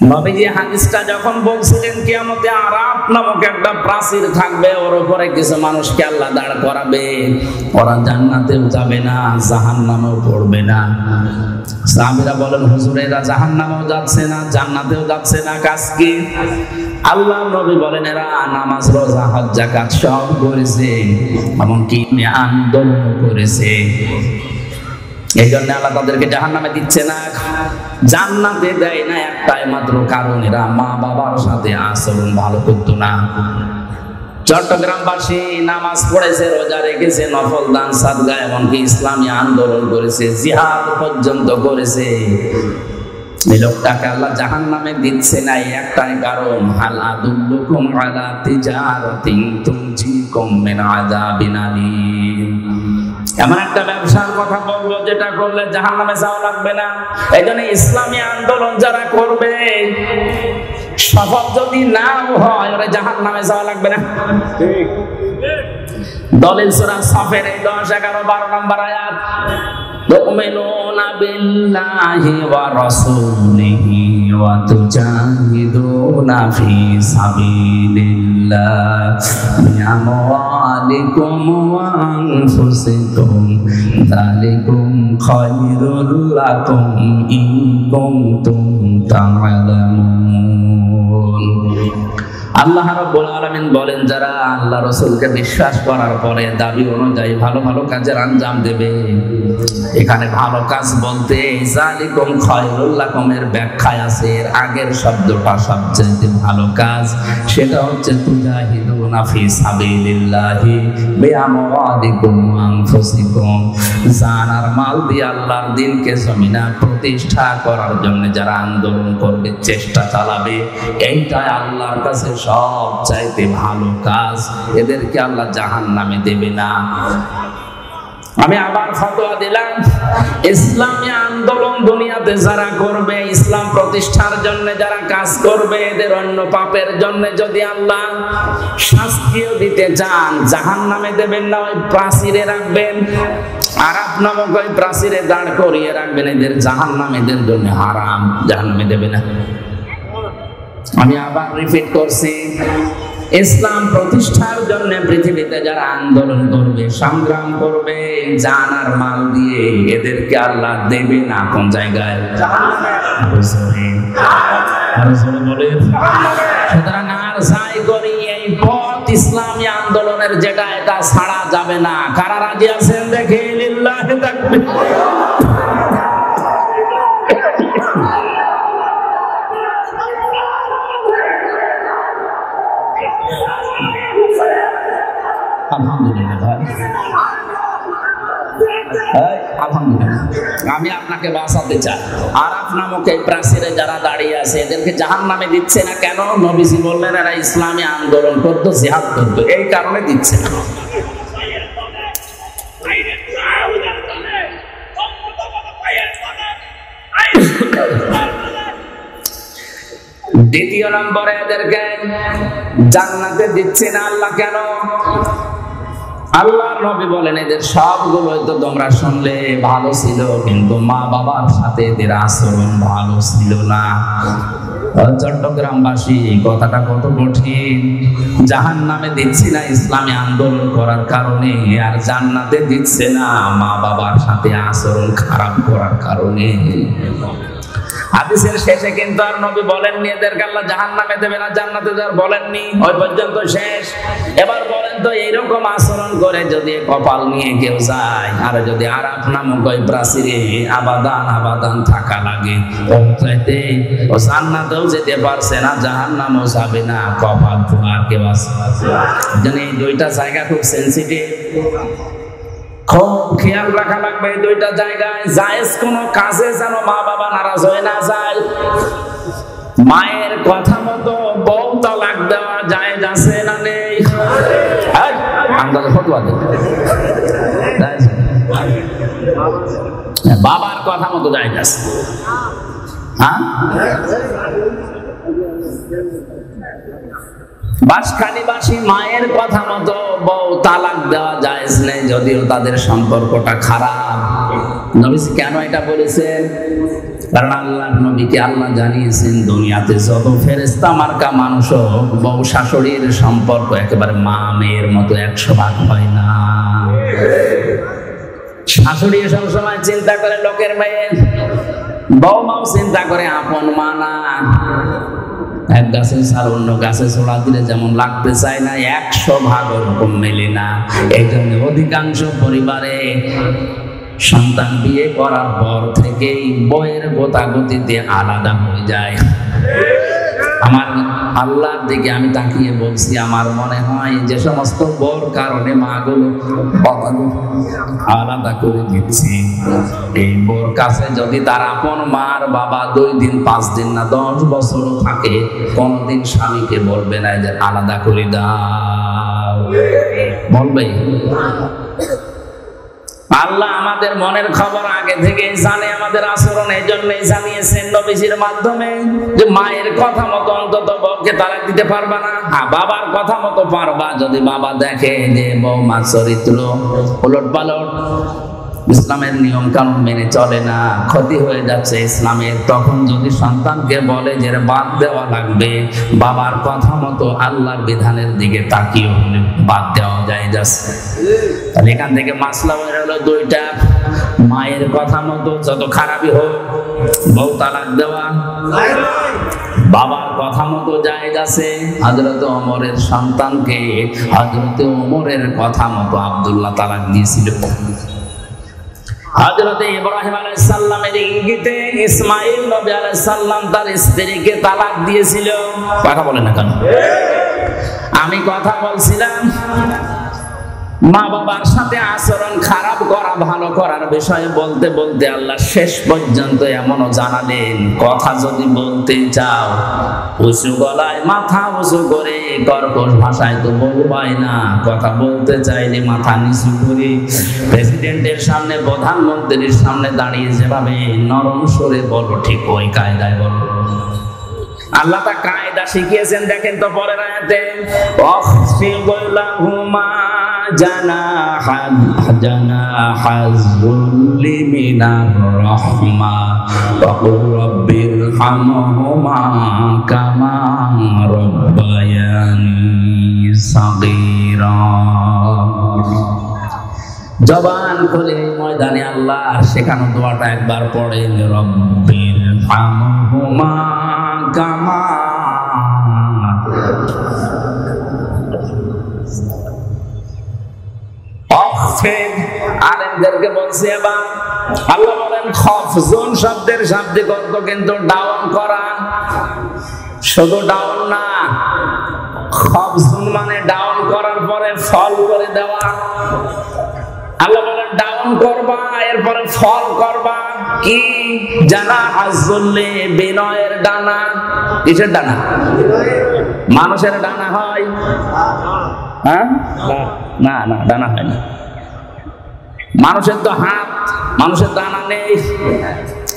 নবীজি হাদিসটা যখন বলছিলেন কিয়ামতে আরাফ নামক একটা প্রাচীর থাকবে, ওর উপরে কিছু মানুষকে আল্লাহ দাঁড় করাবে, ওরা জান্নাতেও যাবে না জাহান্নামেও পড়বে না। সাহাবীরা বলেন, হুজুর এরা জাহান্নামেও যাচ্ছে না জান্নাতেও যাচ্ছে না, কাজ কি? আল্লাহ নবী বলেন, এরা নামাজ রোজা হজ যাকাত সব করেছে, এমনকি আন্দোলন করেছে, এই জন্য আল্লাহ তাদেরকে জাহান্নামে দিচ্ছে না, জান্নাতে দেয় না একটাই মাত্র কারণ, এরা মা বাবার সাথে আচরণ ভালো করতো না। চট্টগ্রামবাসী নামাজ পড়েছে, রোজা রেখেছে, নফল দান সাদকা, এমনকি ইসলামী আন্দোলন করেছে, জিহাদ পর্যন্ত করেছে, এই লোকটাকে আল্লাহ জাহান্নামে দিচ্ছে না একটাই কারণ, হাল আদুল্লুকুম আলা তিজারাতিন তুনজিকুম মিন আযাবিন আলীম। এমন একটা ব্যবসার কথা বলবো যেটা করলে জাহান্নামে যাওয়া লাগবে না। এই জন্য ইসলামী আন্দোলন যারা করবে, সফল যদি নাও হয়, ওরা জাহান্নামে যাওয়া লাগবে না। দলিল সূরা সাফের 10, 11, 12 নম্বর আয়াত, তুমিনুনা বিল্লাহি ওয়া রাসূলিহি ওয়া তুজাহিদুনা ফি সাবিলিল্লাহ বিআমওয়ালিকুম ওয়া আনফুসিকুম যালিকুম খায়রুল লাকুম ইন কুনতুম তা'লামুন। আল্লাহ রাব্বুল আলামিন বলেন, যারা আল্লাহ রাসূলকে বিশ্বাস করার পরে দাবি অনুযায়ী ভালো ভালো কাজের আঞ্জাম দেবে, এখানে ভালো কাজ বলতে যালিকুম খায়রুল লাকুম এর ব্যাখ্যায় আছে, এর আগের শব্দটা সবচেয়ে ভালো কাজ, সেটা হচ্ছে তুজাহিদুনা ফি সাবিলিল্লাহি বিআমওয়ালিকুম ওয়া আনফুসিকুম, জান আর মাল দিয়ে আল্লাহর দ্বীনকে জমিনে প্রতিষ্ঠা করার জন্য যারা আন্দোলন করবে, চেষ্টা চালাবে, এইটাই আল্লাহর কাছে সবচাইতে ভালো কাজ, এদেরকে আল্লাহ জাহান্নামে দেবে না। আমি আবার ফতোয়া দিলাম, ইসলামী আন্দোলন দুনিয়াতে যারা করবে, ইসলাম প্রতিষ্ঠার জন্য যারা কাজ করবে, এদের অন্য পাপের জন্য যদি আল্লাহ শাস্তিও দিতে চান, জাহান্নামে দেবেন না, ওই প্রাচীরে রাখবেন, আরাফ নামক ওই প্রাচীরে দাঁড় করিয়ে রাখবেন, এদের জাহান্নাম এদের জন্য হারাম, জাহান্নামে দেবে না। আমি আবার রিপিট করছি, ইসলাম প্রতিষ্ঠার জন্য পৃথিবীতে যারা আন্দোলন করবে, সংগ্রাম করবে, জান আর মাল দিয়ে, এদেরকে আল্লাহ দেবে না কোন জায়গায়? সুতরাং আর যাই করি, এই পথ ইসলামী আন্দোলনের যেটা, এটা ছাড়া যাবে না। কারা রাজি আছেন দেখে লিল্লাহি তাকবীর। আমি আপনাকে বাঁচাতে চাই। আরাফ নামক এই প্রাচীরে যারা দাঁড়িয়ে আছে, এদেরকে জাহান্নামে দিচ্ছে না কেন? নবীজি বললেন এরা ইসলামী আন্দোলন করতো, জিহাদ করতো, এই কারণে দিচ্ছে না। দ্বিতীয় নম্বরে এদেরকে জান্নাতে দিচ্ছে না আল্লাহ কেন? আল্লাহ নবী বলেন, এদের সবগুলোই তো তোমরা শুনলে ভালো ছিল, কিন্তু মা বাবার সাথে এদের আচরণ ভালো ছিল না। চট্টগ্রামবাসী, কথাটা কত কঠিন। জাহান্নামে দিচ্ছে না ইসলামী আন্দোলন করার কারণে, আর জান্নাতে দিচ্ছে না মা বাবার সাথে আচরণ খারাপ করার কারণে। হাদিসের শেষে কিন্তু আর নবী বলেননি এদেরকে আল্লাহ জাহান্নামে দেবে না, জান্নাতে দেওয়ার বলেননি, ওই পর্যন্ত শেষ। এবার বলেন তো, এইরকম আচরণ করে যদি কপাল নিয়ে কেউ যায়, আর যদি আরাফ নামক ওই প্রাচীরে আবাদান আবাদান থাকা লাগে, ও জান্নাতেও যেতে পারছে না, জাহান্নামেও যাবে না, কপাল তো আর কেউ আছে? এই দুইটা জায়গা খুব সেনসিটিভ, খুব খেয়াল রাখা লাগবে। এই দুইটা জায়গায় জায়েজ কোনো কাজে যেন মা বাবা নারাজ হয়ে না যায়। মায়ের কথা মতো বউ তালাক দেওয়া জায়েজ আছে না নেই? ফতোয়া দেন, বাবার কথা মতো জায়েজ আছে। হ্যাঁ, বাসখালীবাসী মায়ের কথা মতো বউ তালাক দেওয়া জায়েজ নেই, যদিও তাদের সম্পর্কটা খারাপ। নবীজি কেন এটা বলেছেন? কারণ আল্লাহর নবীকে আল্লাহ জানিয়েছেন দুনিয়াতে যত ফেরেশতা মার্কা মানুষ হোক, বউ শাশুড়ির সম্পর্ক একেবারে মা মেয়ের মতো 100 ভাগ হয় না। শাশুড়ি সবসময় চিন্তা করে লোকের মেয়ে, বউমাও চিন্তা করে আপন মা না। এক গাছের ছাল অন্য গাছে ছোড়া দিলে যেমন লাগতে চায় না, 100 ভাগ ওরকম মেলে না। এই জন্য অধিকাংশ পরিবারে সন্তান বিয়ে করার পর থেকেই বইয়ের গোতাগতিতে আলাদা হয়ে যায়। আমার আল্লাহর দিকে আমি তাকিয়ে বলছি, আমার মনে হয় যে সমস্ত বউর কারণে মাগুলো বাবাগুলো আলাদা করে দিচ্ছি, এই বউর কাছে যদি তার আপন মার বাবা 2 দিন 5 দিন না 10 বছরও থাকে, কোনদিন স্বামীকে বলবে না যে আলাদা করে দাও, বলবে? আল্লাহ আমাদের মনের খবর আগে থেকে জানে, আমাদের আচরণ এই জন্যই জানিয়েছেন নবীজির মাধ্যমে যে মায়ের কথা মতো অন্তত বউকে তালাক দিতে পারবা না, বাবার কথা মতো পারবা। যদি বাবা দেখে যে বউমার চরিত্র উলটপালট, ইসলামের নিয়ম কানুন মেনে চলে না, ক্ষতি হয়ে যাচ্ছে ইসলামের, তখন যদি সন্তানকে বলে যে বাদ দেওয়া লাগবে, বাবার কথা মতো আল্লাহর বিধানের দিকে তাকিয়ে হলে বাদ দেওয়া যায় যাচ্ছে। তাহলে এখান থেকে মাসলা বের হলো 2টা, মায়ের কথা মতো যত খারাপই হোক বউ তালাক দেওয়া, বাবার কথা মতো জায়েজ আছে। হযরত ওমরের সন্তানকে হযরত ওমরের কথা মতো আব্দুল্লাহ তালাক দিয়েছিল। হযরত ইব্রাহিম আলাইহিস সালামের ইঙ্গিতে ইসমাঈল নবী আলাইহিস সালাম তার স্ত্রীকে তালাক দিয়েছিল। কথা বলেন না কেন? আমি কথা বলছিলাম মা বাবার সাথে আচরণ খারাপ করা ভালো করার বিষয়ে বলতে বলতে আল্লাহ শেষ পর্যন্ত এমনও জানালেন, কথা যদি বলতে চাও উঁচু গলায় মাথা উঁচু করে কর্কশ ভাষায় তো বলবাই না, কথা বলতে চাইলে মাথা নিচু করে প্রেসিডেন্টের সামনে প্রধানমন্ত্রীর সামনে দাঁড়িয়ে যেভাবে নরম সুরে বলো, ঠিক ওই কায়দায় বলো। আল্লাহ তা কায়দা শিখিয়েছেন, দেখেন তো পরের আয়াতে, জানাহাযুল্লি মিনার রাহমা ওয়া কুর রাব্বিরহামহুমা কামা রাব্বায়ানি সাগীরা। জবান খুলে এই ময়দানে আল্লাহ শেখানো দোয়াটা একবার পড়েন, রাব্বিরহামহুমা কামা। আলেমদেরকে বলছে এবার আল্লাহ বলেন খফজুন শব্দের শাব্দিক অর্থ কিন্তু ডাউন করা, শুধু ডাউন না, খফজুন মানে ডাউন করার পরে ফল করে দেওয়া। আল্লাহ বলেন ডাউন করবা, এরপরে ফল করবা। কি? জানাহাযুল্লি, বিনয়ের ডানা। কিসের ডানা? মানুষের ডানা হয়? হ্যাঁ, না না, ডানা হয় না। মানুষের তো হাত, মানুষের ডানা নেই।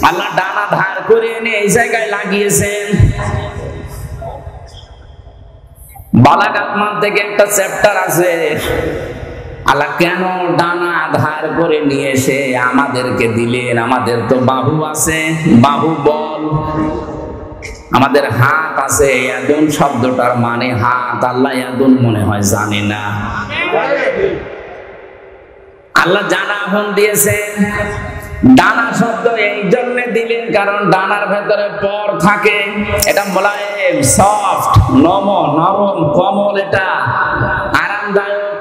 আল্লাহ ডানা ধার করে এনে এই জায়গায় লাগিয়েছেন। বালাগাত মান থেকে একটা চ্যাপ্টার আছে, আল্লাহ কেন ডানা ধার করে নিয়ে এসে আমাদেরকে দিলেন? আমাদের তো বাহু আছে, বাহু বল, আমাদের হাত আছে। ইয়াদুন শব্দটার মানে হাত, আল্লাহ ইয়াদুন মনে হয় জানে না। আল্লাহ জানা ফোন দিয়েছেন। ডানা শব্দ এই জন্য দিলেন কারণ ডানার ভেতরে পর থাকে, এটা মোলায়েম, সফট, নরম, কোমল, এটা আরামদায়ক।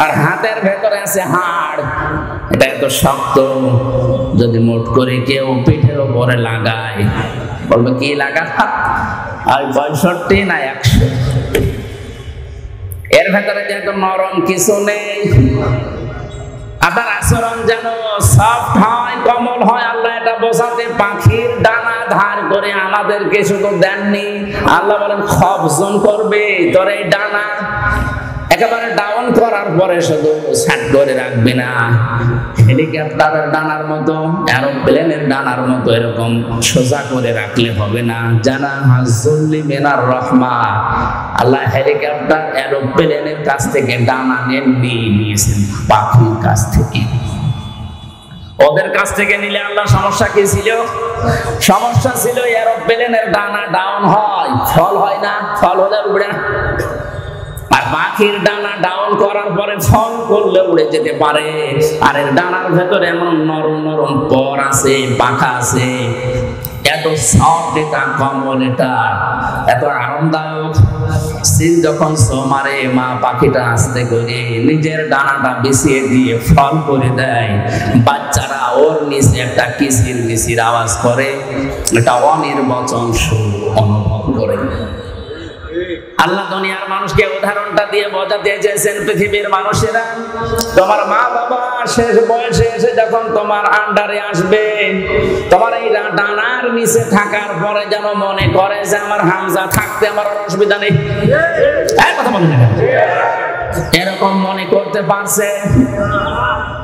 আর হাতের ভেতরে আছে হাড়, এটা এত শক্ত, যদি মোট করে কেউ পিঠের উপরে লাগায় বলবে কি লাগা, আর 65 না 100। এর ভেতরে যেহেতু নরম কিছু নেই, আপনার আচরণ যেন সফট হয়, কোমল হয়। আল্লাহ এটা বোঝাতে পাখির ডানা ধার করে আমাদেরকে শুধু দেননি, আল্লাহ বলেন খবজন করবে তোর এই ডানা। একেবারে ডাউন করার পরে শুধু সেট করে রাখবে না, হেলিকপ্টারের ডানার মতো, এরোপ্লেনের ডানার মতো এরকম সোজা করে রাখলে হবে না। জানাহাযুল্লি মিনার রাহমা, আল্লাহ হেলিকপ্টার এরোপ্লেনের কাছ থেকে ডানা নিয়েছেন পাখির কাছ থেকে। ওদের কাছ থেকে নিলে আল্লাহ সমস্যা কি ছিল? সমস্যা ছিল এরোপ্লেনের ডানা ডাউন হয়, ফল হয় না, ফল হলে উড়ে না। আর পাখির ডানা ডাউন করার পরে ফল করলে উড়ে যেতে পারে। আর এর ডানার ভেতরে এমন নরম নরম পর আছে, পাখা আছে, এত সফট এটা, কমল এটা, এত আরামদায়ক। সিল যখন সোমারে মা পাখিটা আস্তে করে নিজের ডানাটা বিছিয়ে দিয়ে ফল করে দেয়, বাচ্চারা ওর নিচে একটা কিচির মিচির আওয়াজ করে, এটা অনির্বচন সুখ অনুভব করে। আল্লাহ দুনিয়ার মানুষকে উদাহরণটা দিয়ে বোঝাতে চেয়েছেন, পৃথিবীর মানুষেরা তোমার মা বাবা শেষ বয়সে এসে যখন তোমার আন্ডারে আসবে, তোমার এই ডানার নিচে থাকার পরে যেন মনে করে যে আমার হামজা থাকতে আমার অসুবিধা নেই। কথা বলেন না, এরকম মনে করতে পারছে?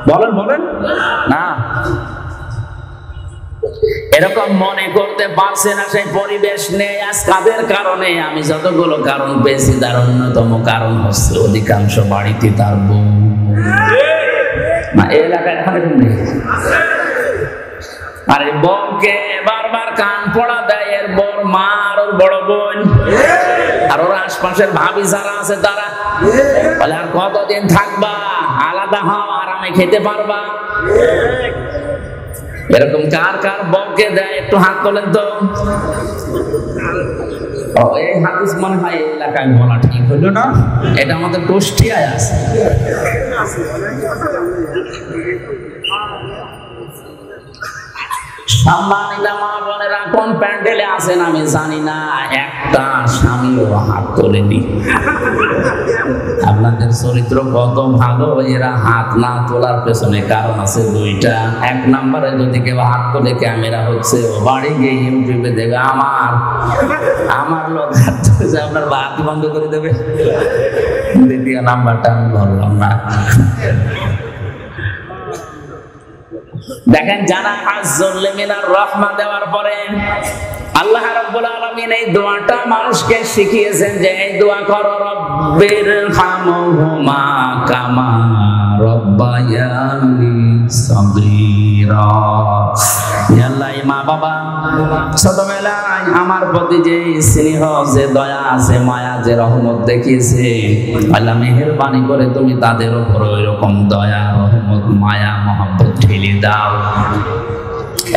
বলেন বলেন না, এরকম মনে করতে পারছে না। সেই পরিবেশ নেই আজ কাদের কারণে? আমি যতগুলো কারণ পেয়েছি তার অন্যতম কারণ হচ্ছে অধিকাংশ বাড়িতে তার বউ না, এই এলাকায় এখন এরকম নেই। আর এই বউকে বারবার কান পড়া দেয় এর বড় মা আর ওর বড় বোন, আর ওর আশপাশের ভাবি যারা আছে তারা বলে আর কতদিন থাকবা, আলাদা হও, আরামে খেতে পারবা। এরকম কার কার বউকে দেয় একটু হাত তোলেন তো। এই হাদিস মনে হয় এই এলাকায় বলা ঠিক হলো না, এটা আমাদের কুষ্টিয়ায় আছে। সম্মানিত মা বোনেরা, কোন প্যান্ডেলে আছেন আমি জানি না, একটা স্বামীও হাত তোলেনি। আপনাদের চরিত্র কত ভালো, এরা হাত না তোলার পেছনে কারণ আছে দুইটা। এক নম্বরে যদি কেউ হাত তোলে ক্যামেরা হচ্ছে, ও বাড়ি গিয়ে ইউটিউবে দেবে আমার লোক হাত তুলেছে, আপনার হাত বন্ধ করে দেবে। দ্বিতীয় নাম্বারটা আমি বললাম না। দেখেন, জানা আযজুল মিনার রাহমা দেওয়ার পরে আল্লাহ রাব্বুল আলামিন এই দোয়াটা মানুষকে শিখিয়েছেন যে এই দোয়া করো, রব্বির হামহুমা কামা রব্বায়ানি সগীরা। আল্লাহ, মা বাবা ছোটবেলায় আমার প্রতি যে স্নেহ, যে দয়া, যে মায়া, যে রহমত দেখিয়েছে, আল্লাহ মেহেরবানি করে তুমি তাদের উপর ওইরকম দয়া, রহমত, মায়া, মহব্বত ঢেলে দাও।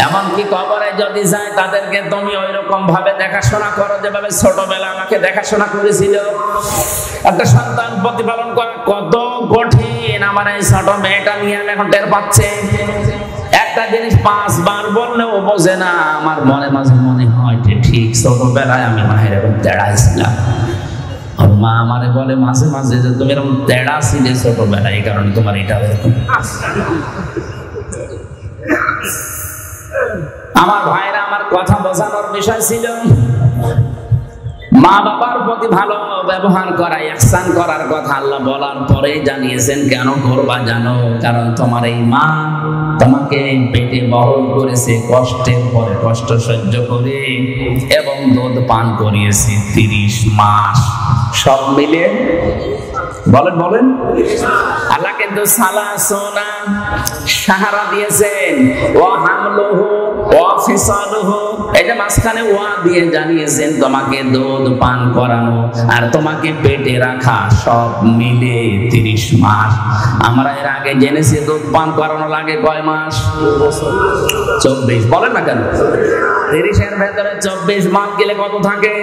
এমনকি কবরে যদি যায় তাদেরকে তুমি ওইরকম ভাবে দেখাশোনা করো যেভাবে ছোটবেলা আমাকে দেখাশোনা করেছিল। একটা সন্তান প্রতিপালন করা কত কঠিন আমার এই ছোট মেয়েটা নিয়ে আমি এখন টের পাচ্ছি। একটা জিনিস 5 বার বললেও বোঝে না। আমার মনে মাঝে মনে হয় ঠিক ছোটবেলায় আমি মনে হয় এরকম তেড়া ছিলাম। আর মা আমারে বলে মাঝে মাঝে যে তুমি এরকম তেড়া ছিলে ছোটবেলায়, এই কারণে তোমার এটা এরকম। আমার ভাইরা, আমার কথা বোঝানোর বিষয় ছিল মা বাবার প্রতি ভালো ব্যবহার করা, ইহসান করার কথা আল্লাহ বলার পরে জানিয়েছেন কেন করবা জানো? কারণ তোমার এই মা তোমাকে পেটে বহন করেছে, কষ্টের পরে কষ্ট সহ্য করে, এবং দুধ পান করিয়েছে 30 মাস। সব মিলে বলেন বলেন, আল্লাহ কিন্তু সালাসুনা সাহারা দিয়েছেন, ওয়া হামলুহু ওয়া ফিসালুহু, এটা মাঝখানে ওয়া দিয়ে জানিয়েছেন তোমাকে দুধ পান করানো আর তোমাকে পেটে রাখা, সব মিলে 30 মাস। আমরা এর আগে জেনেছি দুধ পান করানো লাগে কয় মাস? 24। বলেন না কেন? 30 এর ভেতরে 24 মাস গেলে কত থাকে?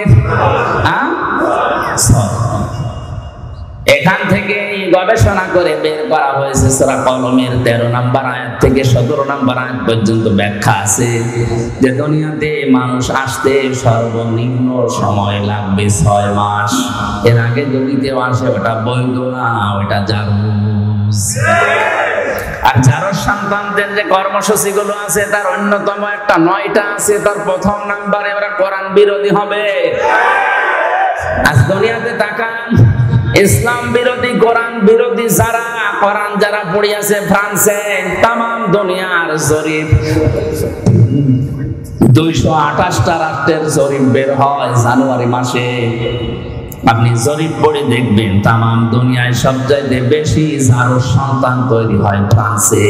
এখান থেকে গবেষণা করে বের করা হয়েছে সূরা কলমের 13 নম্বর আয়াত থেকে 17 নম্বর আয়াত পর্যন্ত ব্যাখ্যা আছে যে দুনিয়াতে মানুষ আসতে সর্বনিম্ন সময় লাগবে 6 মাস। এর আগে যদি কেউ আসে ওটা বৈধ না, ওটা জায়েজ। আর যার সন্তানদের যে কর্মসূচি গুলো আছে তার অন্যতম একটা 9টা আছে, তার প্রথম নাম্বারে ওরা কোরআন বিরোধী হবে। আজ দুনিয়াতে তাকান, ইসলাম বিরোধী, কোরআন বিরোধী যারা, কোরআন যারা পড়িয়াছে ফ্রান্সে, তাম দুনিয়ার জরিপ 228টা রাষ্ট্রের জরিপ বের হয় জানুয়ারি মাসে। আপনি জরিপ পড়ে দেখবেন তাম দুনিয়ায় সবচাইতে বেশি যার সন্তান তৈরি হয় ফ্রান্সে।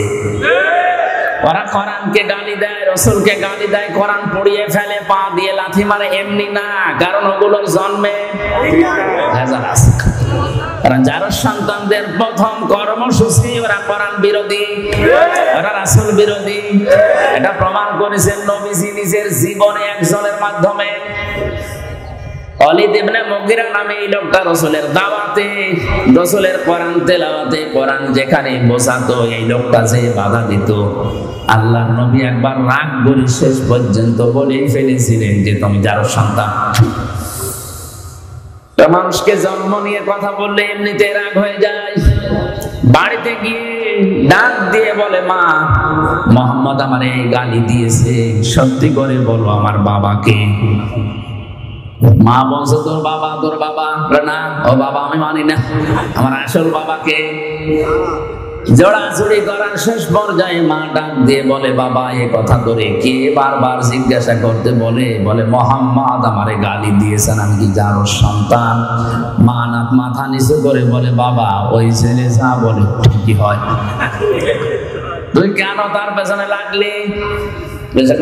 ওরা কোরআনকে গালি দেয়, রাসূলকে গালি দেয়, কোরআন পড়িয়ে ফেলে, পা দিয়ে লাথি মারে, এমনি না, কারণ ওগুলোর জন্মে ভেজাল আছে। কারণ যারা সন্তানদের প্রথম কর্মসূচি ওরা কোরআন বিরোধী, ওরা রাসূল বিরোধী। এটা প্রমাণ করেছেন নবীজি নিজের জীবনে একজনের মাধ্যমে। ওয়ালিদ ইবনে মুগিরা নামে এই লোকটা রাসূলের দাওয়াতে, রাসূলের কোরআন তেলাওয়াতে, কোরআন যেখানে বোঝাতো এই লোকটা যে বাধা দিত, আল্লাহর নবী একবার রাগ করে শেষ পর্যন্ত বলেই ফেলেছিলেন যে তুমি যার সন্তান। মানুষকে জন্ম নিয়ে কথা বললে এমনিতে রাগ হয়ে যায়। বাড়িতে গিয়ে ডাক দিয়ে বলে, মা মোহাম্মদ আমারে গালি দিয়েছে, সত্যি করে বলো আমার বাবাকে। মা বলছে, তোর বাবা? তোর বাবা না, ও বাবা আমি মানি না, আমার আসল বাবাকে। জোড়াজুড়ি করার শেষ পর্যায়ে মা ডাক দিয়ে বলে, বাবা এ কথা করে কে? বারবার জিজ্ঞাসা করতে বলে মোহাম্মদ আমারে গালি দিয়েছেন, আমি কি যার সন্তান? মা মাথা নিচু করে বলে, বাবা ওই ছেলে যা বলে ঠিকই হয়, তুই কেন তার পেছনে লাগলি?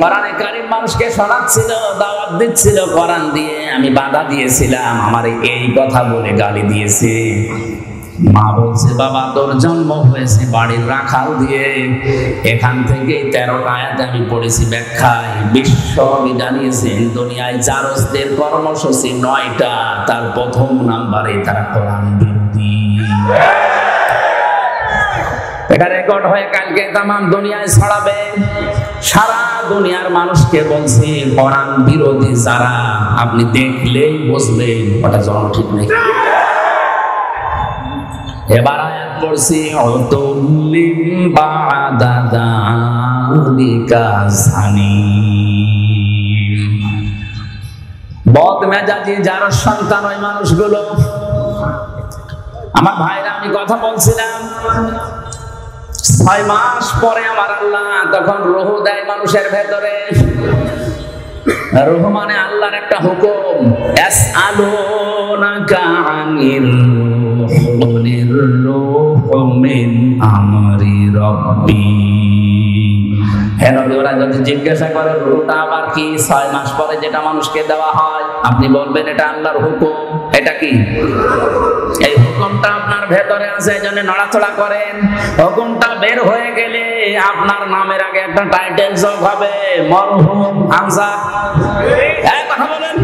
কোরআনে কারীম মানুষকে শোনাচ্ছিল, দাওয়াত দিচ্ছিল কোরআন দিয়ে, আমি বাধা দিয়েছিলাম, আমার এই কথা বলে গালি দিয়েছে। মা বলছে, বাবা তোর জন্ম হয়েছে বাড়ির রাখাল দিয়ে, এখান থেকে 13টা আয়াত আমি পড়েছি ব্যাখ্যায়। বিশ্বনবী জানিয়েছেন দুনিয়ায় জারজদের কর্মসূচি 9টা, তার প্রথম নাম্বারে তারা কোরআন বিরোধী। এটা রেকর্ড হয়ে কালকে তামাম দুনিয়ায় ছড়াবে। সারা দুনিয়ার মানুষকে বলছি কোরআন বিরোধী যারা, আপনি দেখলেই বুঝবেন ওটা জন্ম ঠিক নেই। এবার আয়াত পড়ছি, উতুল্লিম বা'দা যালিকা যানিম। বদমেজাজি যার সন্তান ওই মানুষগুলো। আমার ভাইরা, আমি কথা বলছিলাম 6 মাস পরে আমার আল্লাহ তখন রূহ দেয় মানুষের ভেতরে। রূহ মানে আল্লাহর একটা হুকুম। ইয়াসআলুনাকা আনির রূহ মিন আমরি রাব্বি। হে নবী, ওরা যদি জিজ্ঞাসা করে রূহটা আবার কি, 6 মাস পরে যেটা মানুষকে দেওয়া হয়, আপনি বলবেন এটা আল্লাহর হুকুম। এটা কি? এই হুকুমটা আপনার ভেতরে আছে, এজন্য নড়াচড়া করেন। হুকুমটা বের হয়ে গেলে আপনার নামের আগে একটা টাইটেল যোগ হবে, মরহুম হামজা। এই কথা বলেন।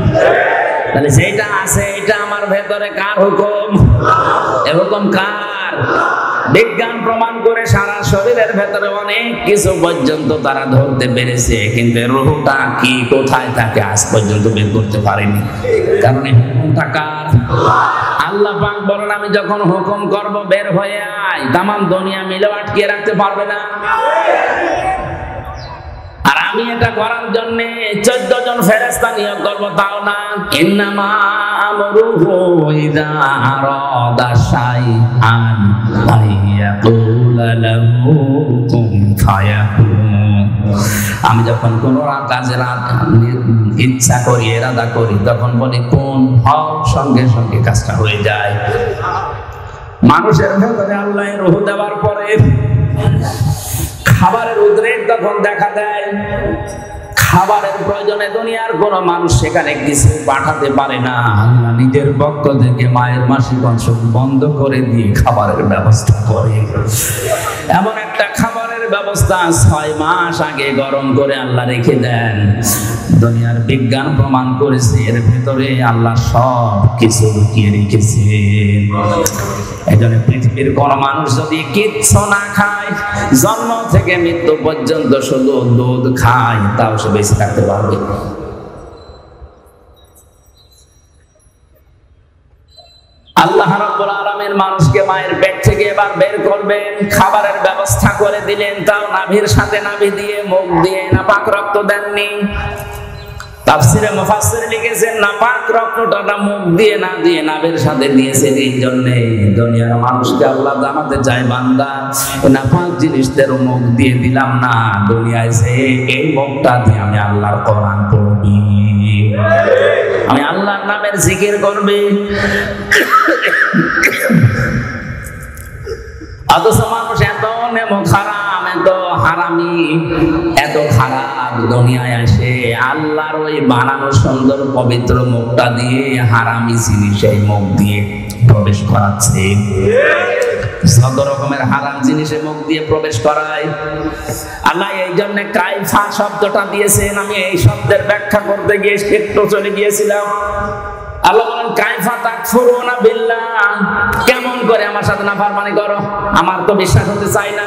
তাহলে যেটা আছে এটা আমার ভেতরে কার হুকুম? এই হুকুম কার? বিজ্ঞান প্রমাণ করে সারা শরীরের ভেতরে অনেক কিছু পর্যন্ত তারা ধরতে পেরেছে, কিন্তু রূহটা কি কোথায় থাকে আজ পর্যন্ত বের করতে পারেনি। কারণ এই হুকুমটা কার? আল্লাহ পাক বলেন, আমি যখন হুকুম করব বের হয়ে আয়, তামাম দুনিয়া মিলেও আটকে রাখতে পারবে না। আর আমি এটা করার জন্য 14 জন ফেরেশতা নিয়োগ করব, তাও না। ইন্নামা আমরুহু ইযা আরাদা শাইআন আইয়াকুলা লাহু কুন ফায়াকুন। আমি যখন কোন কাজের ইচ্ছা করি, ইরাদা করি, তখন বলি কোন হও, সঙ্গে সঙ্গে কাজটা হয়ে যায়। মানুষের ভেতরে আল্লাহ রূহ দেওয়ার পরে খাবারের উদ্রেক তখন দেখা দেয়। খাবারের প্রয়োজনে দুনিয়ার কোন মানুষ সেখানে কিছু পাঠাতে পারে না। আল্লাহ নিজের পক্ষ থেকে মায়ের মাসিক অংশ বন্ধ করে দিয়ে খাবারের ব্যবস্থা করে। এমন একটা খাবারের ব্যবস্থা 6 মাস আগে গরম করে আল্লাহ রেখে দেন। দুনিয়ার বিজ্ঞান প্রমাণ করেছে এর ভেতরে আল্লাহ সব কিছু লুকিয়ে রেখেছে। এজন্য পৃথিবীর কোন মানুষ যদি কিচ্ছু না খায়, জন্ম থেকে মৃত্যু পর্যন্ত শুধু দুধ খায়, তাও সে বেঁচে থাকতে পারবে। আল্লাহ রাব্বুল আলামিন মানুষকে মায়ের পেট থেকে এবার বের করবেন, খাবারের ব্যবস্থা করে দিলেন, তাও নাভির সাথে নাভি দিয়ে, মুখ দিয়ে নাপাক রক্ত দেননি। তাফসীরে মুফাসসির লিখেছেন নাপাক রক্তটা মুখ দিয়ে না দিয়ে নাভির সাথে দিয়েছেন এই জন্য দুনিয়ার মানুষকে আল্লাহ জানাতে চায়, বান্দা নাপাক জিনিসদের মুখ দিয়ে দিলাম না, দুনিয়ায় যে এই মুখটা দিয়ে আমি আল্লাহর কোরআন পড়বি, আমি আল্লাহর নামের জিকির করবি। অথচ মানুষ এত নেমো খারাপ, এত হারামি, এত খারাপ দুনিয়ায় আসে আল্লাহর ওই বানানো সুন্দর পবিত্র মুখটা দিয়ে হারামি জিনিস এই মুখ দিয়ে প্রবেশ করাচ্ছে। যত রকমের হারাম জিনিসে মুখ দিয়ে প্রবেশ করায়। আল্লাহ এই জন্য কাইফা শব্দটা দিয়েছেন। আমি এই শব্দের ব্যাখ্যা করতে গিয়ে একটু চলে গিয়েছিলাম। আল্লাহ বলেন কাইফা তাকফুরুনা বিল্লাহ, কেমন করে আমার সাথে নাফরমানি করো? আমার তো বিশ্বাস হতে চাই না,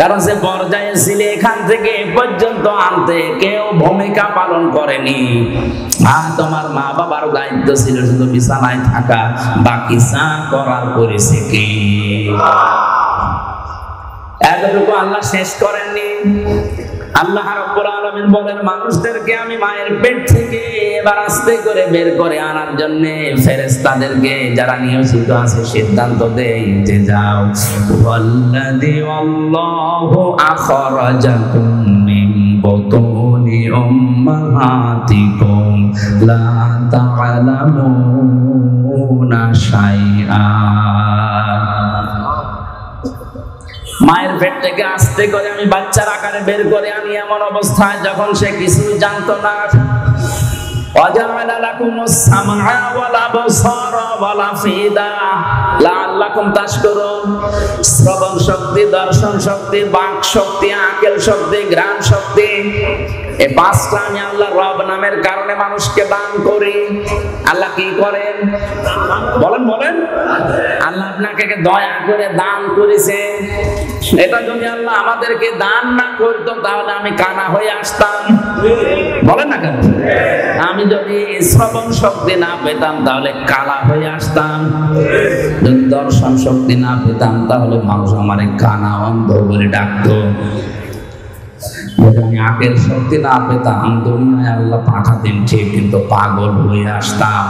কারণ যে পর্যায়ে ছিলে এখান থেকে এ পর্যন্ত আনতে কেউ ভূমিকা পালন করেনি। তোমার মা বাবার দায়িত্ব ছিল শুধু বিছানায় থাকা, বাকি যা করার করেছে কি? এতটুকু আল্লাহ শেষ করেননি। আল্লাহ রাব্বুল আলামিন বলেন মানুষদেরকে আমি মায়ের পেট থেকে এবার আস্তে করে বের করে আনার জন্য ফেরেশতাদেরকে যারা নিয়োজিত আছে সিদ্ধান্ত দেই যে যাও, ওয়াল্লাযী আল্লাহু আখরাজাকুম মিন বুতুনি উম্মাহাতিকুম লা তা'লামুনা শাইআ। মায়ের পেট থেকে আস্তে করে আমি বাচ্চার আকারে বের করে আনি এমন অবস্থায় যখন সে কিছুই জানতো না। ওয়াজআলা লাকুমুস সামআ ওয়াল আবসারা ওয়াল আফিদা লাআল্লাকুম তাশকুরুন। শ্রবণ শক্তি, দর্শন শক্তি, বাক শক্তি, আকল শক্তি, ঘ্রাণ শক্তি, এই পাঁচটা আমি আল্লাহ রব নামের কারণে মানুষকে দান করি। আল্লাহ কি করেন বলেন বলেন? আল্লাহ আপনাকে দয়া করে দান করেছে। এটা যদি আল্লাহ আমাদেরকে দান না করতো তাহলে আমি কানা হয়ে আসতাম। বলেন না কেন? আমি যদি শ্রবণ শক্তি না পেতাম তাহলে কালা হয়ে আসতাম। যদি দর্শন শক্তি না পেতাম তাহলে মানুষ আমারে কানা অন্ধ বলে ডাকতো। আমি আকল শক্তি না পেতাম দুনিয়ায় আল্লাহ পাঠাতেন ঠিক, কিন্তু পাগল হয়ে আসতাম।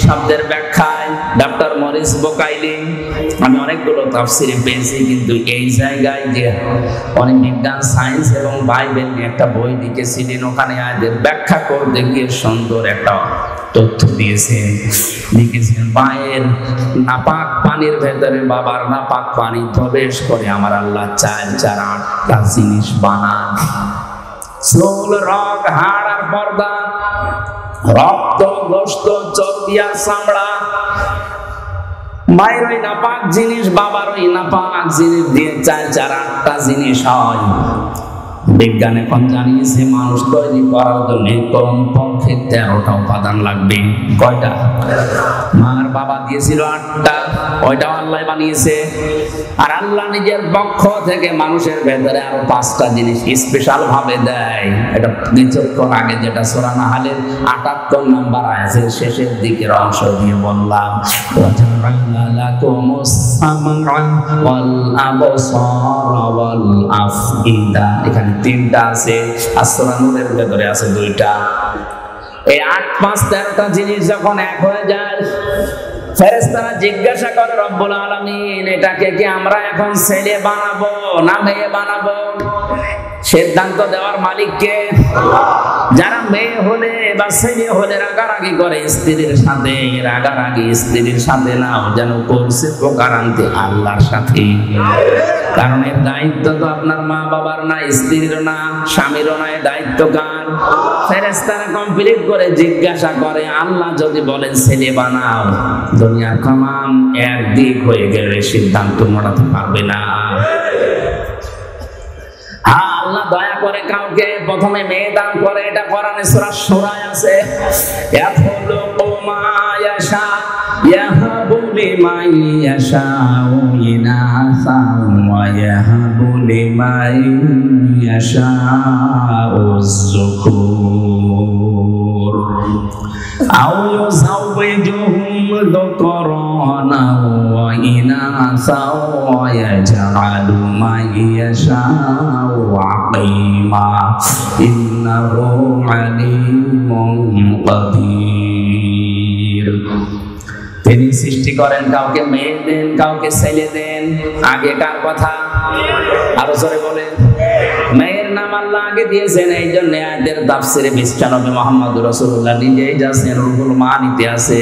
শব্দের ব্যাখ্যায় ডক্টর মরিস বোকাইলি, আমি অনেকগুলো তাফসিরে পেয়েছি, কিন্তু এই জায়গায় যে অনেক বিজ্ঞান, সায়েন্স এবং বাইবেল নিয়ে একটা বই লিখেছিলেন, ওখানে আয়াতের ব্যাখ্যা করতে গিয়ে সুন্দর একটা তথ্য দিয়েছেন। লিখেছেন মায়ের নাপাক পানির ভেতরে বাবার নাপাক পানি প্রবেশ করে আমার আল্লাহ 4-8টা জিনিস বানান। চুল, রগ, হাড় আর পর্দা, রক্ত, গোশত, চর্বি আর চামড়া। মায়ের ওই নাপাক জিনিস বাবার ওই নাপাক জিনিস দিয়ে 4-8টা জিনিস হয়। বিজ্ঞান এখন জানিয়েছে মানুষ তৈরি করার জন্য কমপক্ষে 13টা উপাদান লাগবে। কয়টা? মার বাবা দিয়েছিল 8টা, ওইটাও আল্লাহ বানিয়েছে। আর আল্লাহ নিজের পক্ষ থেকে মানুষের ভেতরে আরো 5টা জিনিস স্পেশাল ভাবে দেয়। এটা কিছুক্ষণ আগে যেটা সূরা নাহলের 78 নম্বর আয়াতের শেষের দিকের অংশ দিয়ে বললাম, ওয়াজআলনা লাকুমুস সামআ ওয়াল আবসারা ওয়াল আফইদা। এখানে 3টা আছে, আর সূরা নূরের ভেতরে আছে 2টা। এই 8, 5, 13টা জিনিস যখন এক হয়ে যায়, ফেরেশতারা জিজ্ঞাসা করে রব্বুল আলামিন এটাকে কি আমরা এখন ছেলে বানাবো না মেয়ে বানাবো? সিদ্ধান্ত দেওয়ার মালিক কে? যারা মেয়ে হলে বা ছেলে হলে রাগারাগি করে স্ত্রীর সাথে, রাগারাগি স্ত্রীর সাথে নাও, যেন করছে প্রকারান্তে আল্লাহর সাথে। কারণ এর দায়িত্ব তো আপনার মা বাবার না, স্ত্রীর না, স্বামীরও না, দায়িত্ব কার? ফেরেশতারা কমপ্লিট করে জিজ্ঞাসা করে আল্লাহ যদি বলেন ছেলে বানাও, দুনিয়ার কামাম একদিক হয়ে গেলে সিদ্ধান্ত মোড়াতে পারবে না। আল্লাহ দয়া করে কাউকে প্রথমে মেয়ে দান করে, এটা কোরআনে সূরা শূরায় আছে। ইয়াখলুকু মা ইয়াশা ইয়াহাবু লিমান ইয়াশাউ ইনাসান ওয়া ইয়াহাবু লিমান ইয়াশাউ যুকুর আও ইউযাওযিজুহুম যুকরানা ওয়া ইনাসা ওয়া ইয়াজআলু মান ইয়াশাউ আকিমা ইন্নাহু আলিমুন কাদির। তিনি সৃষ্টি করেন, কাউকে মেয়ে দেন, কাউকে ছেলে দেন। আগে কার কথা? আরো জোরে বলেন। মেয়ের নাম আল্লাহ আগে দিয়েছেন। এই জন্য আয়াতের তাফসিরে বিশ্বনবী মুহাম্মদ রাসূলুল্লাহ নিজেই যাচ্ছেন, রুহুল মানিতে আছে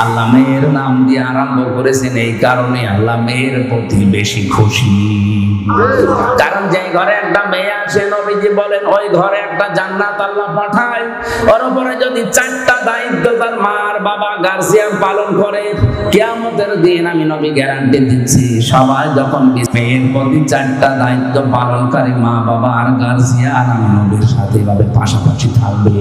আল্লাহ মেয়ের নাম দিয়ে আরম্ভ করেছেন। এই কারণে আল্লাহ মেয়ের প্রতি বেশি খুশি। কারণ যে ঘরে একটা মেয়ে আসে নবীজি বলেন ওই ঘরে একটা জান্নাত আল্লাহ পাঠায়। ওর উপরে যদি 4টা দায়িত্ব তার মার বাবা গার্জিয়ান পালন করে, কিয়ামতের দিন আমি নবী গ্যারান্টি দিচ্ছি সবাই যখন মেয়ের প্রতি 4টা দায়িত্ব পালনকারী মা বাবা আর গার্জিয়ান আমি নবীর সাথে এভাবে পাশাপাশি থাকবে।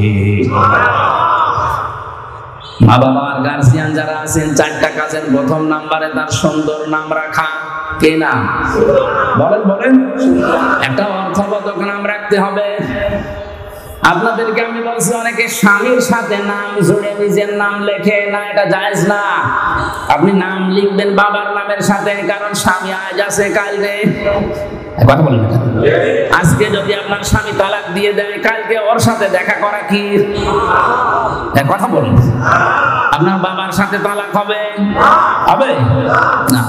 মা বাবা আর গার্জিয়ান যারা আছেন 4টা কাজের প্রথম নাম্বারে তার সুন্দর নাম রাখা। কে নাম? বলেন বলেন। একটা অর্থবোধক নাম রাখতে হবে। আপনাদেরকে আমি বলছি অনেকে স্বামীর সাথে নাম জুড়ে নিজের নাম লেখে না, এটা জায়েজ না। আপনি নাম লিখবেন বাবার নামের সাথে, কারণ স্বামী আজ আছে কাল নেই। কথা বলেন না। আজকে যদি আপনার স্বামী তালাক দিয়ে দেয়, কালকে ওর সাথে দেখা করা কি? কথা বলেন। আপনার বাবার সাথে তালাক হবে? হবে না।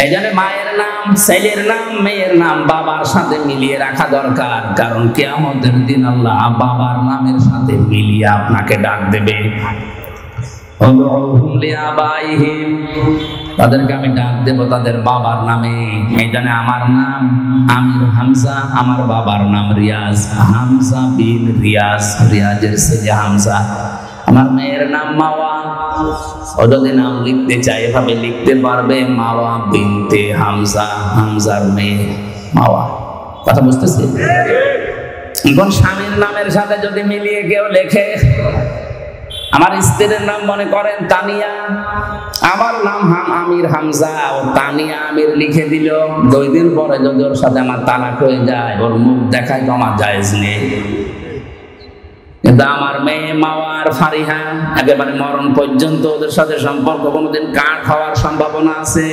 এই জন্য মায়ের নাম, ছেলের নাম, মেয়ের নাম বাবার সাথে মিলিয়ে রাখা দরকার। কারণ কিয়ামতের দিন আল্লাহ বাবার নামের সাথে মিলিয়ে আপনাকে ডাক দেবে। তাদেরকে আমি ডাক দেব তাদের বাবার নামে। এই জন্য আমার নাম আমির হামজা, আমার বাবার নাম রিয়াজ, হামজা বিন রিয়াজ, রিয়াজের ছেলে হামজা। আমার মেয়ের নাম মাওয়া। ও যদি নাম লিখতে চাই এভাবে লিখতে পারবে, মাওয়া বিনতে হামজা, হামজার মেয়ে মাওয়া। কথা বুঝতেছি? এখন স্বামীর নামের সাথে যদি মিলিয়ে কেউ লেখে, আমার স্ত্রীর নাম মনে করেন তানিয়া, আমার নাম আমির হামজা, ও তানিয়া আমির লিখে দিল। 2 দিন পরে যদি ওর সাথে আমার তালাক হয়ে যায়, ওর মুখ দেখায় তো আমার জায়েজ নেই। কিন্তু আমার মেয়ে মাওয়ার ফারিহা একেবারে মরণ পর্যন্ত ওদের সাথে সম্পর্ক কোনোদিন কাট হওয়ার সম্ভাবনা আছে।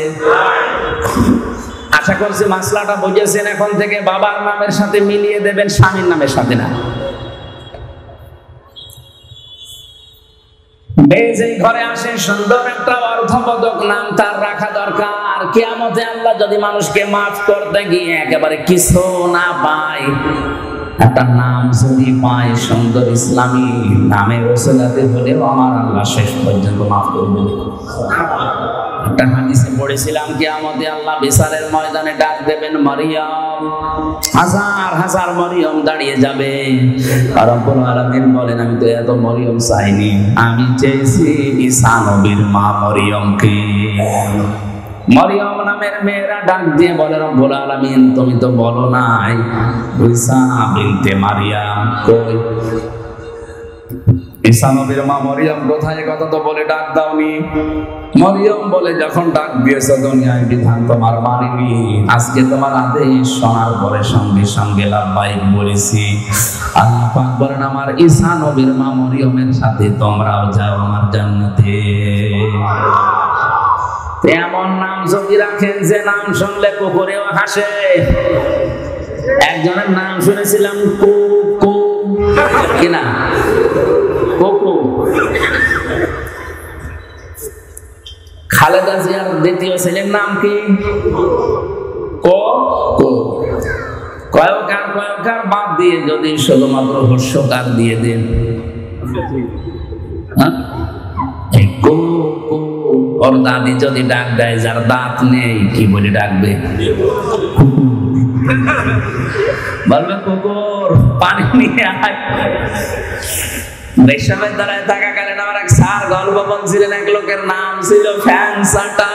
আশা করছি মাসলাটা বুঝেছেন। এখন থেকে বাবার নামের সাথে মিলিয়ে দেবেন, স্বামীর নামের সাথে না। মেয়ে যেই ঘরে আসে সুন্দর একটা অর্থবোধক নাম তার রাখা দরকার। কিয়ামতে আল্লাহ যদি মানুষকে মাফ করতে গিয়ে একেবারে কিছু না পায়, একটা নাম যদি পায় সুন্দর ইসলামী নামে ওসিলাতে হলেও আমার আল্লাহ শেষ পর্যন্ত মাফ করবে। একটা হাদিসে পড়েছিলাম কিয়ামতে আল্লাহ বিচারের ময়দানে ডাক দেবেন মরিয়ম, হাজার হাজার মরিয়ম দাঁড়িয়ে যাবে। আর রব্বুল আলামিন বলেন আমি তো এত মরিয়ম চাইনি, আমি চেয়েছি ঈসা নবীর মা মরিয়মকে। মরিয়ম নামের মেয়েরা ডাক দিয়ে বলে রব্বুল আলামিন তুমি তো বলো নাই ঈসা বিনতে মারিয়াম কই? ঈসা নবীর মা মরিয়ম কোথায়? কথা তো বলে ডাক দাওনি। মরিয়ম বলে যখন ডাক দিয়েছো দুনিয়ায় বিধান তোমার মানিনি, আজকে তোমার আদেশ শোনার পরে সঙ্গে সঙ্গে লাব্বাইক বলেছি। আল্লাহ পাক বলেন আমার ঈসা নবীর মা মরিয়মের সাথে তোমরাও যাও আমার জান্নাতে। এমন নাম যদি রাখেন যে নাম শুনলে কুকুরেও হাসে। একজনের নাম শুনেছিলাম কুকু, কিনা কুকু। খালেদা জিয়ার দ্বিতীয় ছেলের নাম কি? কয়কার বাদ দিয়ে যদি শুধুমাত্র হর্ষকার দিয়ে দেন, ওর দাদি যদি ডাক দেয় যার দাঁত নেই, কি বলে ডাকবে? বলবে কুকুর পানি নিয়ে আয়। বিশ্ববিদ্যালয়ে থাকাকালীন আমার এক স্যার গল্প বলছিলেন, এক লোকের নাম ছিল ফ্যানসাটা।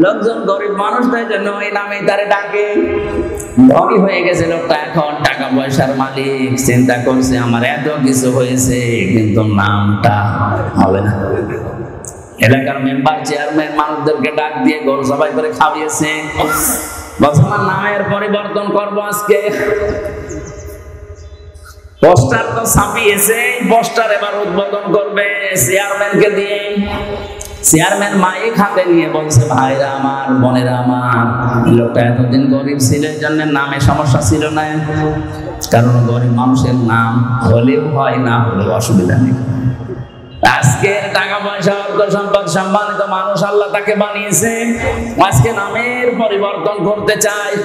লোকজন গরিব মানুষ তাই জন্য ওই নামেই তারে ডাকে। ধনী হয়ে গেছে লোকটা, এখন টাকা পয়সার মালিক। চিন্তা করছে আমার এত কিছু হয়েছে কিন্তু নামটা হবে না। এলাকার মেম্বার চেয়ারম্যান মানুষদেরকে ডাক দিয়ে গরু জবাই করে খাওয়িয়েছে। বলছে আমার নামের পরিবর্তন করবো আজকে। পোস্টার তো ছাপিয়েছে, পোস্টার এবার উদ্বোধন করবে চেয়ারম্যানকে দিয়ে। চেয়ারম্যান মাইক হাতে নিয়ে বলছে ভাইরা আমার, বোনেরা আমার, লোকটা এতদিন গরিব ছিল এই জন্য নামে সমস্যা ছিল না, কারণ গরিব মানুষের নাম হলেও হয় না হলেও অসুবিধা নেই। আজকের টাকা পয়সা অর্থ সম্পদ সম্মানিত মানুষ আল্লাহ তাকে বানিয়েছে, আজকে নামের পরিবর্তন করতে চায়।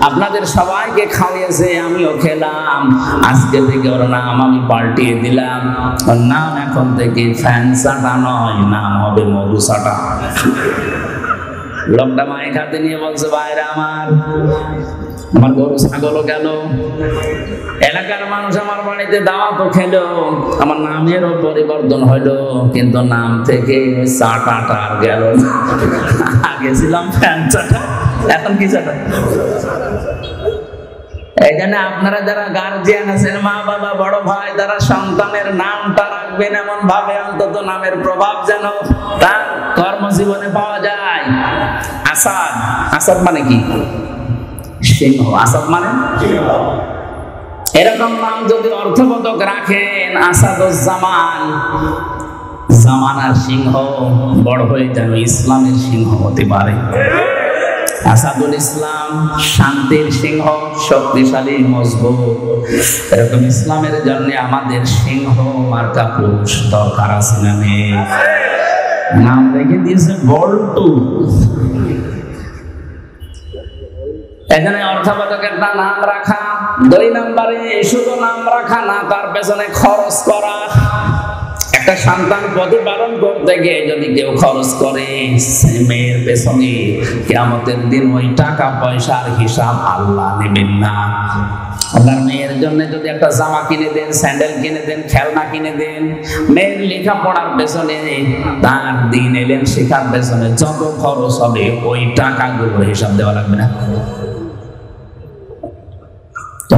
আপনাদের সবাইকে খাওয়াইছে, আমিও খেলাম, আজকে থেকে ওর নাম আমি পাল্টিয়ে দিলাম। ওর নাম এখন থেকে ফ্যানসাটা নয়, নাম হবে মধুসাটা। লোকটা মায়ের হাতে নিয়ে বলছে, ভাইরা আমার গরু ছাগলও গেল, এলাকার মানুষ আমার বাড়িতে দাওয়াতও খেলো, আমার নামেরও পরিবর্তন হলো, কিন্তু নাম থেকে চাটাটা আর গেল না। আগে ছিলাম ফ্যান চাটা, এখন কি চাটা? এই জন্য আপনারা যারা গার্জিয়ান আছেন, মা বাবা বড় ভাই, যারা সন্তানের নামটা রাখবেন এমন ভাবে অন্তত নামের প্রভাব যেন তার কর্মজীবনে পাওয়া যায়। আসাদ, আসাদ মানে কি? সিংহ। আসাদ মানে এরকম নাম যদি অর্থবোধক রাখেন, আসাদুজ্জামান, জামানার সিংহ বড় হয়ে যেন ইসলামের সিংহ হতে পারে। আসাদুল ইসলাম শান্তির সিংহ, শক্তিশালী মজবুত। এরকম ইসলামের জন্য আমাদের সিংহ মার্কা পুরুষ দরকার আছে না নেই? নাম রেখে দিয়েছে বল্টু। এখানে অর্থবোধক একটা নাম রাখা। 2 নম্বরে শুধু নাম রাখা না, তার পেছনে খরচ করা। একটা সন্তান প্রতিপালন করতে গিয়ে যদি কেউ খরচ করে, মেয়ের পেছনে কিয়ামতের দিন ওই টাকা পয়সার হিসাব আল্লাহ নেবেন না। আপনার মেয়ের জন্য যদি একটা জামা কিনে দেন, স্যান্ডেল কিনে দেন, খেলনা কিনে দেন, মেয়ের লেখাপড়ার পেছনে, তার দিন এলেন শেখার পেছনে যত খরচ হবে, ওই টাকাগুলোর হিসাব দেওয়া লাগবে না?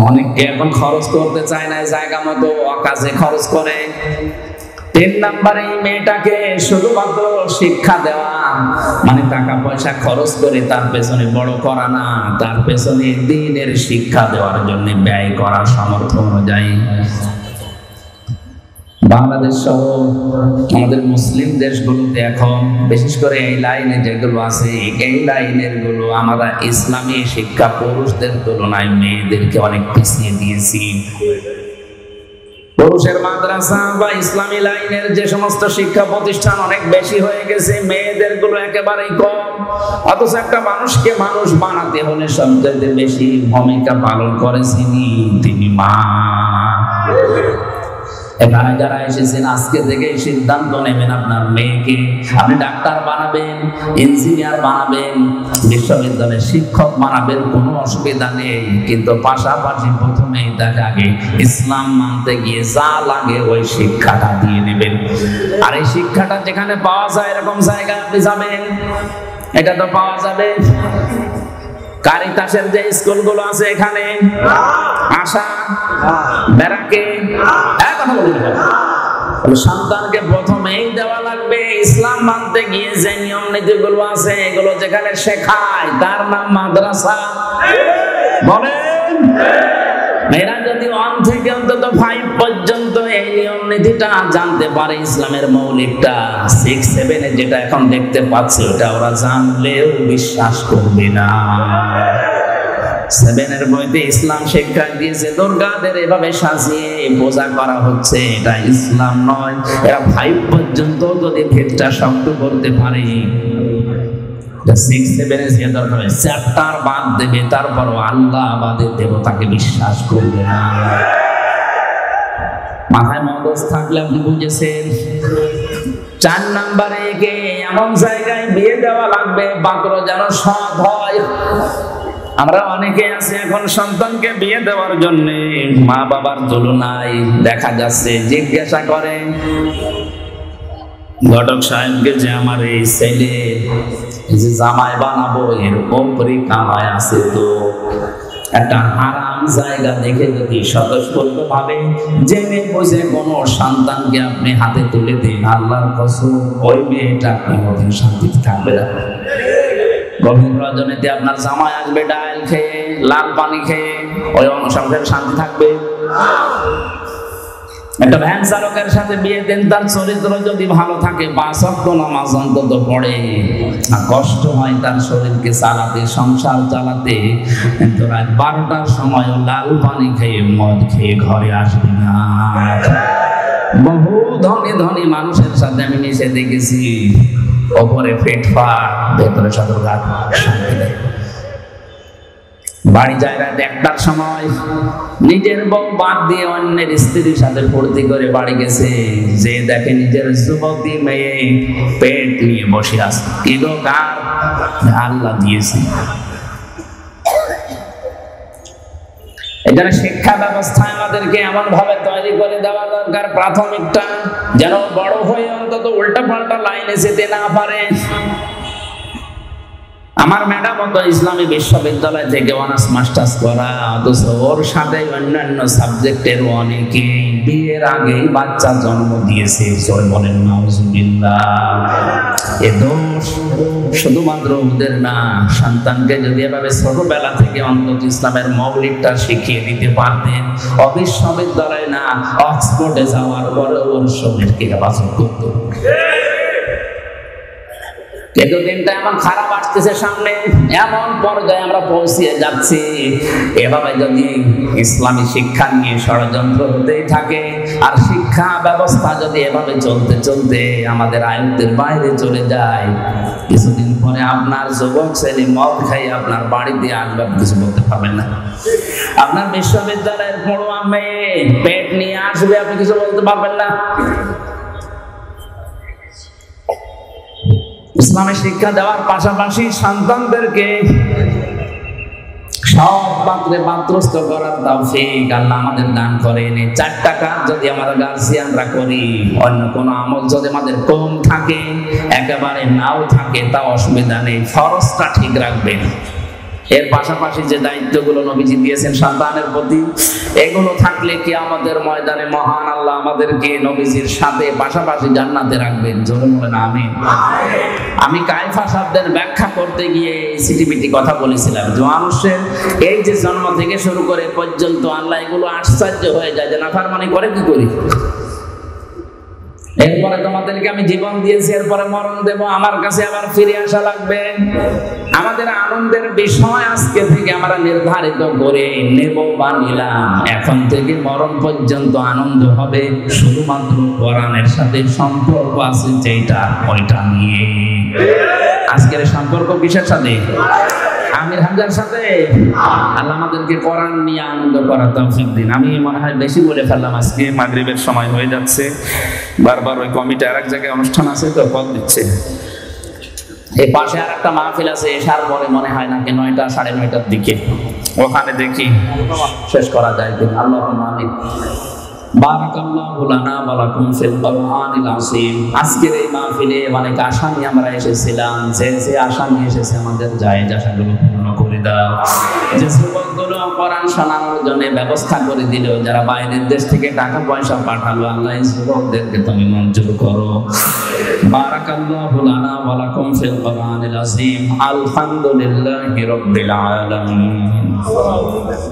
অনেকে এখন খরচ করতে চায় না, জায়গা মতো অকাজে খরচ করে। 3 নম্বরে মেয়েটাকে শুধুমাত্র শিক্ষা দেওয়া, মানে টাকা পয়সা খরচ করে তার পেছনে বড় করা না, তার পেছনে দ্বীনের শিক্ষা দেওয়ার জন্য ব্যয় করা সামর্থ্য অনুযায়ী। বাংলাদেশ সহ আমাদের মুসলিম দেশগুলোতে এখন বিশেষ করে এই লাইনে যেগুলো আছে, এই লাইনের গুলো আমরা ইসলামী শিক্ষা পুরুষদের তুলনায় মেয়েদেরকে অনেক পিছিয়ে দিয়েছি। পুরুষের মাদ্রাসা বা ইসলামী লাইনের যে সমস্ত শিক্ষা প্রতিষ্ঠান অনেক বেশি হয়ে গেছে, মেয়েদের গুলো একেবারেই কম। অথচ একটা মানুষকে মানুষ বানাতে হলে সবচেয়ে বেশি ভূমিকা পালন করেছেন তিনি মা। এখানে যারা এসেছেন আজকে থেকে সিদ্ধান্ত নেবেন, আপনার মেয়েকে আপনি ডাক্তার বানাবেন, ইঞ্জিনিয়ার বানাবেন, বিশ্ববিদ্যালয়ের শিক্ষক বানাবেন, কোনো অসুবিধা নেই। কিন্তু পাশাপাশি প্রথমেই তাকে আগে ইসলাম মানতে গিয়ে যা লাগে ওই শিক্ষাটা দিয়ে নেবেন। আর এই শিক্ষাটা যেখানে পাওয়া যায় এরকম জায়গায় আপনি যাবেন, এটা তো পাওয়া যাবে। কারিতাসের যে স্কুলগুলো আছে এখানে, আশা, ব্যারাকে, সন্তানকে প্রথমেই দেওয়া লাগবে ইসলাম মানতে গিয়ে যে নিয়ম নীতিগুলো আছে, এগুলো যেখানে শেখায় তার নাম মাদ্রাসা। বলেন, মেয়েরা যদি 1 থেকে অন্তত 5 পর্যন্ত এই নিয়ম নীতিটা জানতে পারে, ইসলামের মৌলিকটা, 6, 7 যেটা এখন দেখতে পাচ্ছে ওটা ওরা জানলেও বিশ্বাস করবে না। 7 বইতে ইসলাম শিক্ষা দিয়েছে, দুর্গাদের এভাবে সাজিয়ে পূজা করা হচ্ছে, এটা ইসলাম নয়। এরা 5 পর্যন্ত যদি ভেদটা শক্ত করতে পারে, 6, 7 যে দরকার চ্যাপ্টার বাদ দেবে, তারপরও আল্লাহ বাদে দেবতাকে বিশ্বাস করবে না। মাথায় মগজ থাকলে আপনি বুঝেছেন। 4 নম্বরে এমন জায়গায় বিয়ে দেওয়া লাগবে পাত্র যেন সৎ হয়। আমরা অনেকে আছি এখন সন্তানকে বিয়ে দেওয়ার জন্য মা বাবার তুলনায় দেখা যাচ্ছে জিজ্ঞাসা করে ঘটক সাহেবকে যে আমার এই ছেলে যে জামাই বানাবো এর উপরে কামাই আছে, তো একটা হারাম জায়গা দেখে যদি স্বতঃস্ফূর্ত ভাবে জেনে বুঝে কোনো সন্তানকে আপনি হাতে তুলে দিন, আল্লাহর কসম ওই মেয়েটা কোনোদিন শান্তিতে থাকবে না। গভীর রজনীতে আপনার জামাই আসবে ডাল খেয়ে, লাল পানি খেয়ে, ওই সংসারে শান্তি থাকবে? একটা ভ্যান চালকের সাথে বিয়ে দেন, তার চরিত্র যদি ভালো থাকে, 5 ওয়াক্ত নামাজ অন্তত পড়ে, কষ্ট হয় তার শরীরকে চালাতে, সংসার চালাতে, কিন্তু রাত 12টার সময় লাল পানি খেয়ে মদ খেয়ে ঘরে আসবে না। বহু ধনী ধনী মানুষের সাথে আমি মিশে দেখেছি, ওপরে ফিটফাট, ভেতরে সদরঘাট। বাড়ি যায় রাত 1টার সময়, নিজের বউ বাদ দিয়ে অন্যের স্ত্রীর সাথে ফুর্তি করে বাড়ি গেছে, যে দেখে নিজের যুবতী মেয়ে পেট নিয়ে বসে আছে। কি গো, কার? আল্লাহ দিয়েছে। এখানে শিক্ষা ব্যবস্থায় আমাদেরকে এমন ভাবে তৈরি করে দেওয়া দরকার, প্রাথমিকটা যেন বড় হয়ে অন্তত উল্টা পাল্টা লাইনে যেতে না পারে। আমার ম্যাডাম তো ইসলামী বিশ্ববিদ্যালয় থেকে অনার্স মাস্টার্স করা, অথচ ওর সাথে অন্যান্য সাবজেক্টের অনেকে বিয়ের আগেই বাচ্চা জন্ম দিয়েছে। বলেন নাউজুবিল্লাহ। এ দোষ শুধুমাত্র ওদের না, সন্তানকে যদি এভাবে ছোটবেলা থেকে অন্তত ইসলামের মৌলিকটা শিখিয়ে দিতে পারতেন, বিশ্ববিদ্যালয় না অক্সফোর্ডে যাওয়ার পরে ওর শরীরকে হেফাজত করত। কিন্তু দিনটা এমন খারাপ আসতেছে সামনে, এমন পর্যায়ে আমরা পৌঁছে যাচ্ছি। এভাবে যদি ইসলামী শিক্ষা নিয়ে ষড়যন্ত্র হতেই থাকে, আর শিক্ষা ব্যবস্থা যদি এভাবে চলতে চলতে আমাদের আয়ত্তের বাইরে চলে যায়, কিছুদিন পরে আপনার যুবক ছেলে মদ খাই আপনার বাড়িতে আসবে, কিছু বলতে পারবেন না। আপনার বিশ্ববিদ্যালয়ের পড়ুয়া মেয়ে পেট নিয়ে আসবে, আপনি কিছু বলতে পারবেন না। ইসলামের শিক্ষা দেওয়ার পাশাপাশি সন্তানদেরকে সব পাত্রে পাত্রস্থ করার তৌফিক আল্লাহ আমাদের দান করেন। 4টা কাজ যদি আমরা গার্জিয়ানরা করি, অন্য কোনো আমল যদি আমাদের কম থাকে, একেবারে নাও থাকে, তা অসুবিধা নেই, ফরজটা ঠিক রাখবেন। এর পাশাপাশি যে দায়িত্বগুলো নবীজি দিয়েছেন সন্তানের প্রতি, এগুলো থাকলে কি আমাদের ময়দানে মহান আল্লাহ আমাদেরকে নবীজির সাথে পাশাপাশি জান্নাতে রাখবেন। জোরে বলেন আমিন। আমি কায়ফা শব্দের ব্যাখ্যা করতে গিয়ে সিটিপিটি কথা বলেছিলাম যে মানুষের এই যে জন্ম থেকে শুরু করে পর্যন্ত আল্লাহ এগুলো আশ্চর্য হয়ে যায় যে নাফরমানি করে কি করি। এরপরে তোমাদেরকে আমি জীবন দিয়েছি, এরপরে মরণ দেব, আমার কাছে আবার ফিরে আসা লাগবে। আমাদের আনন্দের বিষয় আজকে থেকে আমরা নির্ধারিত করে নেব বা নিলাম, এখন থেকে মরণ পর্যন্ত আনন্দ হবে শুধুমাত্র কোরআনের সাথে সম্পর্ক আছে যেটা, ওইটা নিয়ে। আজকের সম্পর্ক কিসের সাথে? আমির হামজার সাথে। আল্লাহ আমাদেরকে কোরআন নিয়ে আনন্দ করার তৌফিক দিন। আমি মনে হয় বেশি বলে ফেললাম, আজকে মাগরিবের সময় হয়ে যাচ্ছে, বারবার ওই কমিটি আরেক জায়গায় অনুষ্ঠান আছে তো কল দিচ্ছে। এই পাশে আর একটা মাহফিল আছে এশার পরে, মনে হয় নাকি 9টা 9:30টার দিকে, ওখানে দেখি শেষ করা যায় কিনা। আল্লাহুম্মা আমিন। বারাকাল্লাহু লানা ওয়া লাকুম ফিল কোরআনিল আযীম। আজকের এই মাহফিলে অনেক আশা নিয়ে আমরা এসেছিলাম, যে আশা নিয়ে এসেছে আমাদের জায়েজ আশাগুলো পূর্ণ করে দাও। যে যুবকগুলো কোরআন শোনানোর জন্য ব্যবস্থা করে দিল, যারা বাইরের দেশ থেকে টাকা পয়সা পাঠালো, আল্লাহ এই যুবকদেরকে তুমি মঞ্জুর করো। বারাকাল্লাহু লানা ওয়া লাকুম ফিল কোরআনিল আযীম। আলহামদুলিল্লাহি রাব্বিল আলামিন।